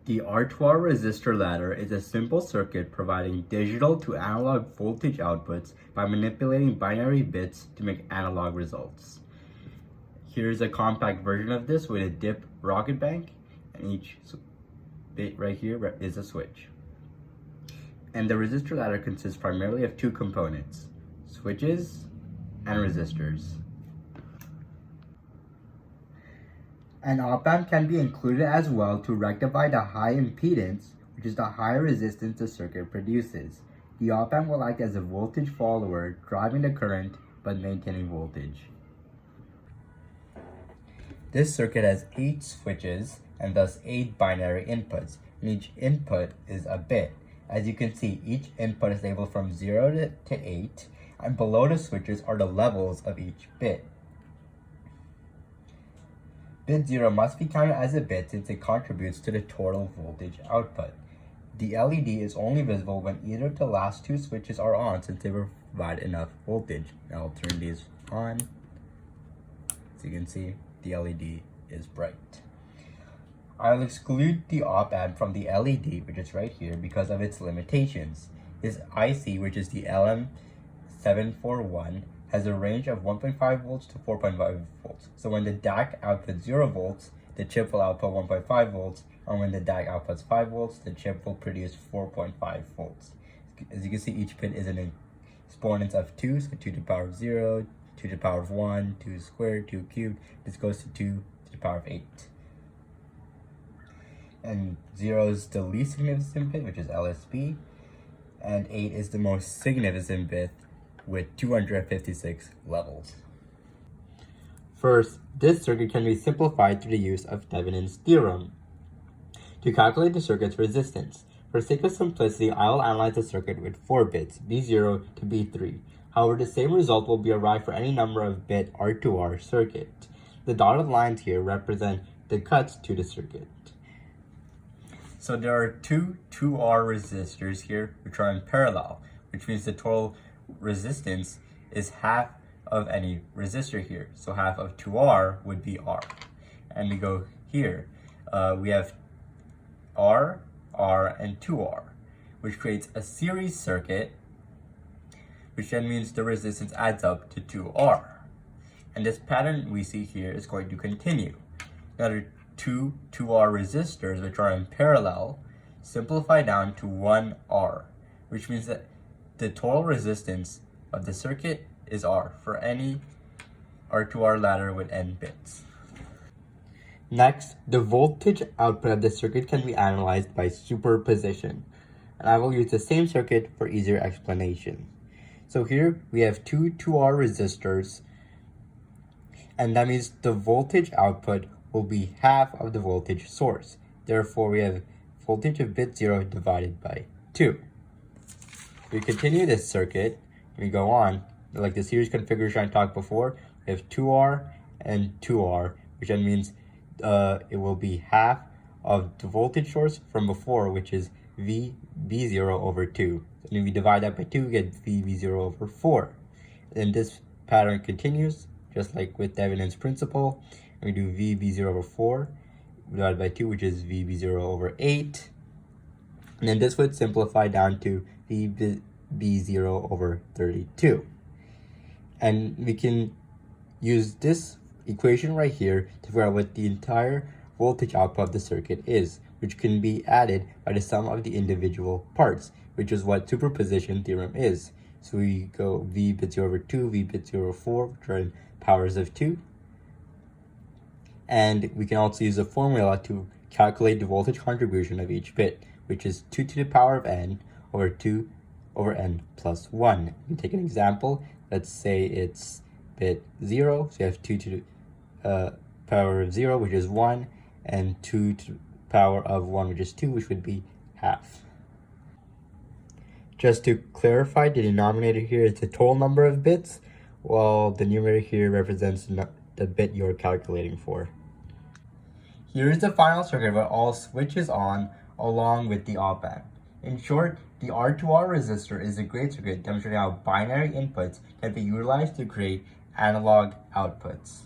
The R2R resistor ladder is a simple circuit providing digital to analog voltage outputs by manipulating binary bits to make analog results. Here's a compact version of this with a dip rocket bank, and each bit right here is a switch. And the resistor ladder consists primarily of two components, switches and resistors. An op-amp can be included as well to rectify the high impedance, which is the higher resistance the circuit produces. The op-amp will act as a voltage follower, driving the current but maintaining voltage. This circuit has 8 switches and thus 8 binary inputs, and each input is a bit. As you can see, each input is labeled from 0 to 8, and below the switches are the levels of each bit. Bit 0 must be counted as a bit since it contributes to the total voltage output. The LED is only visible when either of the last two switches are on since they provide enough voltage. Now I'll turn these on. As you can see, the LED is bright. I'll exclude the op-amp from the LED, which is right here, because of its limitations. This IC, which is the LM741, has a range of 1.5 volts to 4.5 volts. So when the DAC outputs 0 volts, the chip will output 1.5 volts, and when the DAC outputs 5 volts, the chip will produce 4.5 volts. As you can see, each bit is an exponent of 2, so 2 to the power of 0, 2 to the power of 1, 2 squared, 2 cubed. This goes to 2 to the power of 8. And 0 is the least significant bit, which is LSB, and 8 is the most significant bit, with 256 levels. First, this circuit can be simplified through the use of Thevenin's theorem to calculate the circuit's resistance. For sake of simplicity, I will analyze the circuit with 4 bits, B0 to B3. However, the same result will be arrived for any number of bit R2R circuit. The dotted lines here represent the cuts to the circuit. So there are two 2R resistors here which are in parallel, which means the total resistance is half of any resistor here. So half of 2R would be R. And we go here. We have R, R, and 2R, which creates a series circuit, which then means the resistance adds up to 2R. And this pattern we see here is going to continue. Now there are two 2R resistors which are in parallel simplify down to 1R, which means that the total resistance of the circuit is R for any R2R ladder with n bits. Next, the voltage output of the circuit can be analyzed by superposition, and I will use the same circuit for easier explanation. So here we have two 2R resistors, and that means the voltage output will be half of the voltage source. Therefore, we have voltage of bit 0 divided by 2. We continue this circuit, we go on, like the series configuration I talked before, we have 2R and 2R, which then means it will be half of the voltage source from before, which is VB0 over 2. And if we divide that by 2, we get VB0 over 4. And this pattern continues, just like with Thevenin's principle. And we do VB0 over 4 divided by 2, which is VB0 over 8. And then this would simplify down to VB0 over 32. And we can use this equation right here to figure out what the entire voltage output of the circuit is, which can be added by the sum of the individual parts, which is what superposition theorem is. So we go V bit 0 over 2, V bit 0 over 4, which are in powers of 2. And we can also use a formula to calculate the voltage contribution of each bit, which is 2 to the power of n over 2 over n plus 1. We take an example. Let's say it's bit 0, so you have 2 to the power of 0, which is 1, and 2 to the power of 1, which is 2, which would be half. Just to clarify, the denominator here is the total number of bits, while the numerator here represents the bit you're calculating for. Here is the final circuit with all switches on, along with the op-amp. In short, the R2R resistor is a great circuit demonstrating how binary inputs can be utilized to create analog outputs.